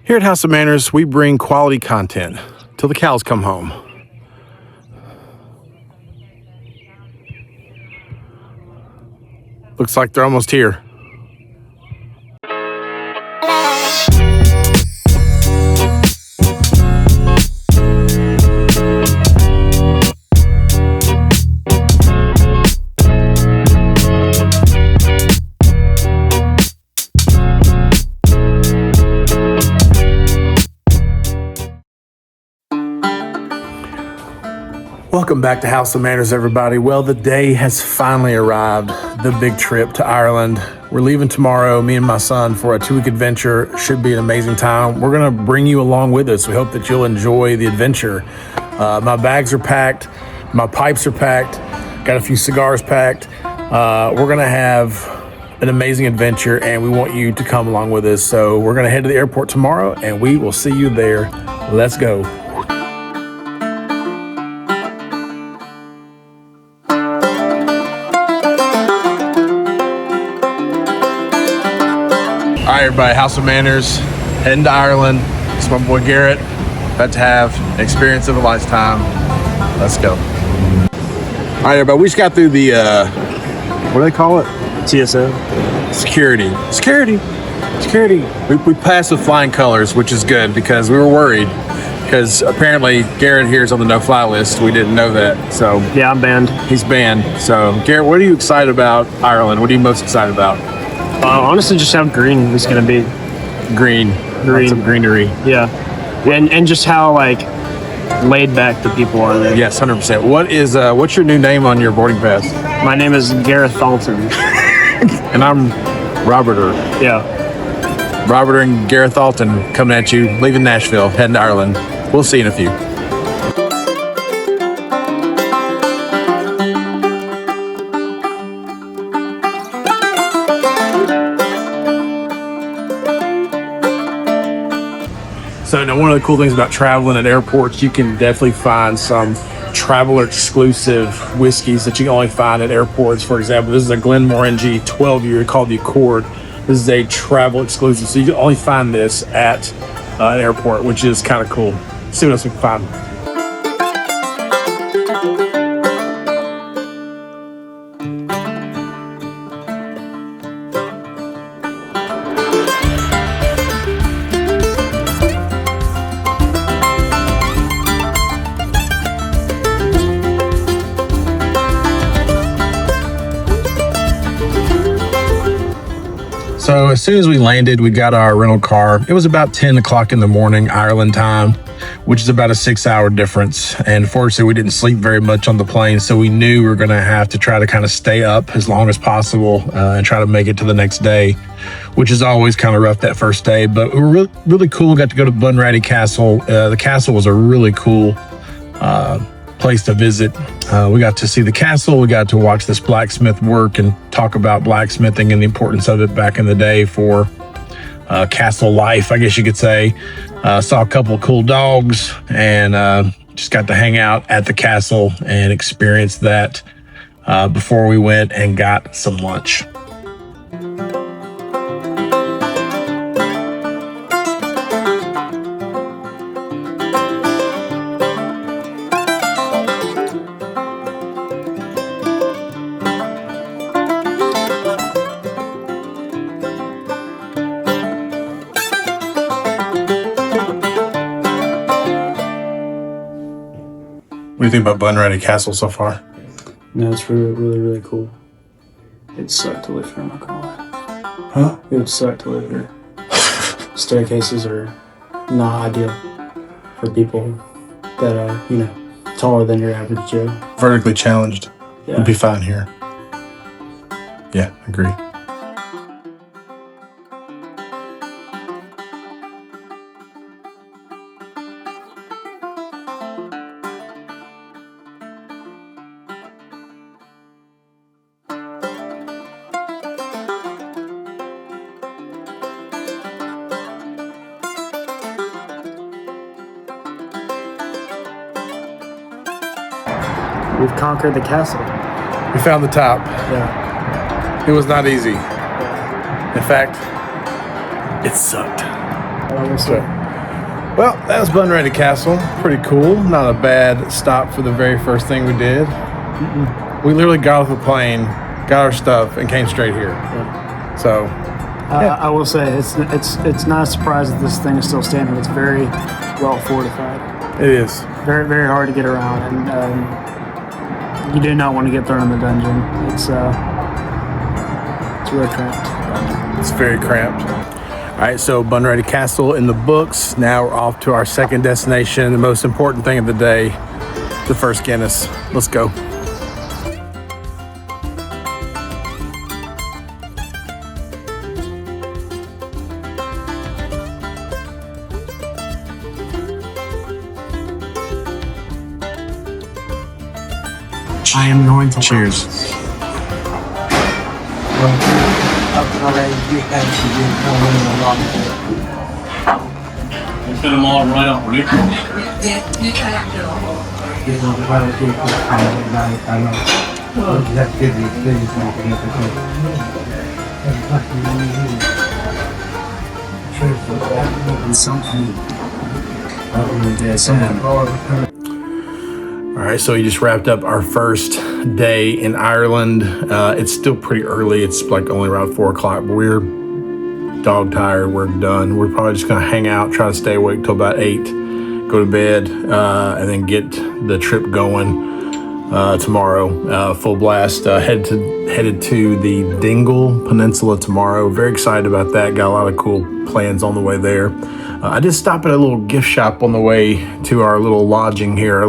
Here at House of Manners, we bring quality content till the cows come home. Looks like they're almost here. Welcome back to House of Manners, everybody. Well, the day has finally arrived, the big trip to Ireland. We're leaving tomorrow, me and my son, for a 2-week adventure. Should be an amazing time. We're going to bring you along with us. We hope that you'll enjoy the adventure. My bags are packed. My pipes are packed. Got a few cigars packed. We're going to have an amazing adventure, and we want you to come along with us. So we're going to head to the airport tomorrow, and we will see you there. Let's go. All right, everybody, House of Manners, heading to Ireland. It's my boy Garrett, about to have an experience of a lifetime. Let's go. All right, everybody, we just got through the, what do they call it? TSA. Security. We passed with flying colors, which is good because we were worried because apparently Garrett here is on the no-fly list. We didn't know that, so. Yeah, I'm banned. He's banned. So, Garrett, what are you excited about Ireland? What are you most excited about? Honestly, just how green it's gonna be. Green. Lots of greenery. Yeah, and just how like laid back the people are there. Yes, 100%. What's your new name on your boarding pass? My name is Gareth Thalton. And I'm Roberter. Yeah. Roberter and Gareth Thalton coming at you, leaving Nashville, heading to Ireland. We'll see you in a few. So now one of the cool things about traveling at airports, you can definitely find some traveler exclusive whiskeys that you can only find at airports. For example, this is a Glenmorangie 12-year called the Accord. This is a travel exclusive, so you can only find this at an airport, which is kind of cool. Let's see what else we can find. So as soon as we landed, we got our rental car. It was about 10 o'clock in the morning, Ireland time, which is about a 6-hour difference. And fortunately, we didn't sleep very much on the plane. So we knew we were going to have to try to kind of stay up as long as possible and try to make it to the next day, which is always kind of rough that first day. But we were really cool. Got to go to Bunratty Castle. The castle was a really cool place to visit. We got to see the castle. We got to watch this blacksmith work and talk about blacksmithing and the importance of it back in the day for castle life, I guess you could say. Saw a couple of cool dogs and just got to hang out at the castle and experience that before we went and got some lunch. What do you think about Bunratty Castle so far? No, it's really cool. It'd suck to live here, I'm not gonna lie. Huh? It would suck to live here. Staircases are not ideal for people that are, taller than your average Joe. Vertically challenged. Yeah. Would be fine here. Yeah, agree. We've conquered the castle. We found the top. Yeah. It was not easy. Yeah. In fact, it sucked. Well, that was Bunratty Castle. Pretty cool. Not a bad stop for the very first thing we did. We literally got off the plane, got our stuff, and came straight here. Yeah. So, I will say it's not a surprise that this thing is still standing. It's very well fortified. it is. Very, very hard to get around, and you do not want to get thrown in the dungeon. It's real cramped. It's very cramped. All right, so Bunratty Castle in the books. Now we're off to our second destination, the most important thing of the day, the first Guinness. Let's go. I am going to Cheers. Put them all right up, Rick. All right, so we just wrapped up our first day in Ireland. It's still pretty early. It's like only around 4 o'clock, but we're dog tired. We're done. We're probably just gonna hang out, try to stay awake till about 8, go to bed, and then get the trip going tomorrow. Full blast. Headed to the Dingle Peninsula tomorrow. Very excited about that. Got a lot of cool plans on the way there. I did stop at a little gift shop on the way to our little lodging here.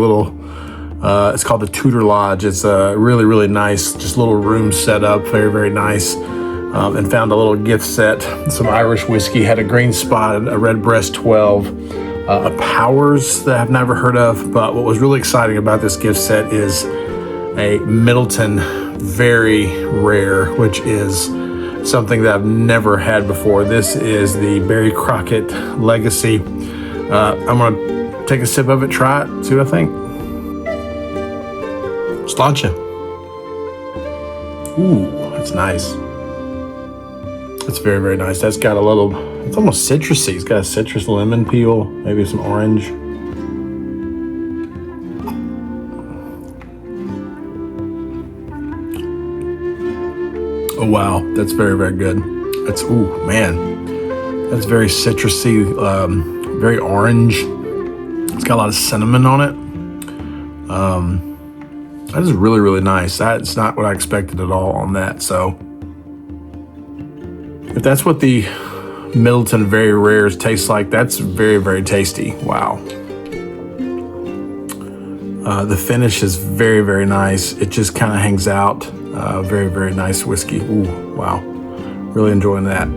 It's called the Tudor Lodge. It's really, really nice. Just little room set up, very, very nice. And found a little gift set, some Irish whiskey, had a green spot, a Redbreast 12, a Powers that I've never heard of. But what was really exciting about this gift set is a Middleton very rare, which is something that I've never had before. This is the Barry Crockett Legacy. I'm gonna take a sip of it, try it, see what I think. Sláinte. Ooh, that's nice. It's very, very nice. That's got a little, it's almost citrusy. It's got a citrus lemon peel, maybe some orange. Oh, wow. That's very, very good. That's, ooh, man. That's very citrusy, very orange. It's got a lot of cinnamon on it. That is really, really nice. That's not what I expected at all on that. So if that's what the Middleton Very Rares taste like, that's very, very tasty. Wow. The finish is very, very nice. It just kind of hangs out. Very, very nice whiskey. Ooh, wow. Really enjoying that.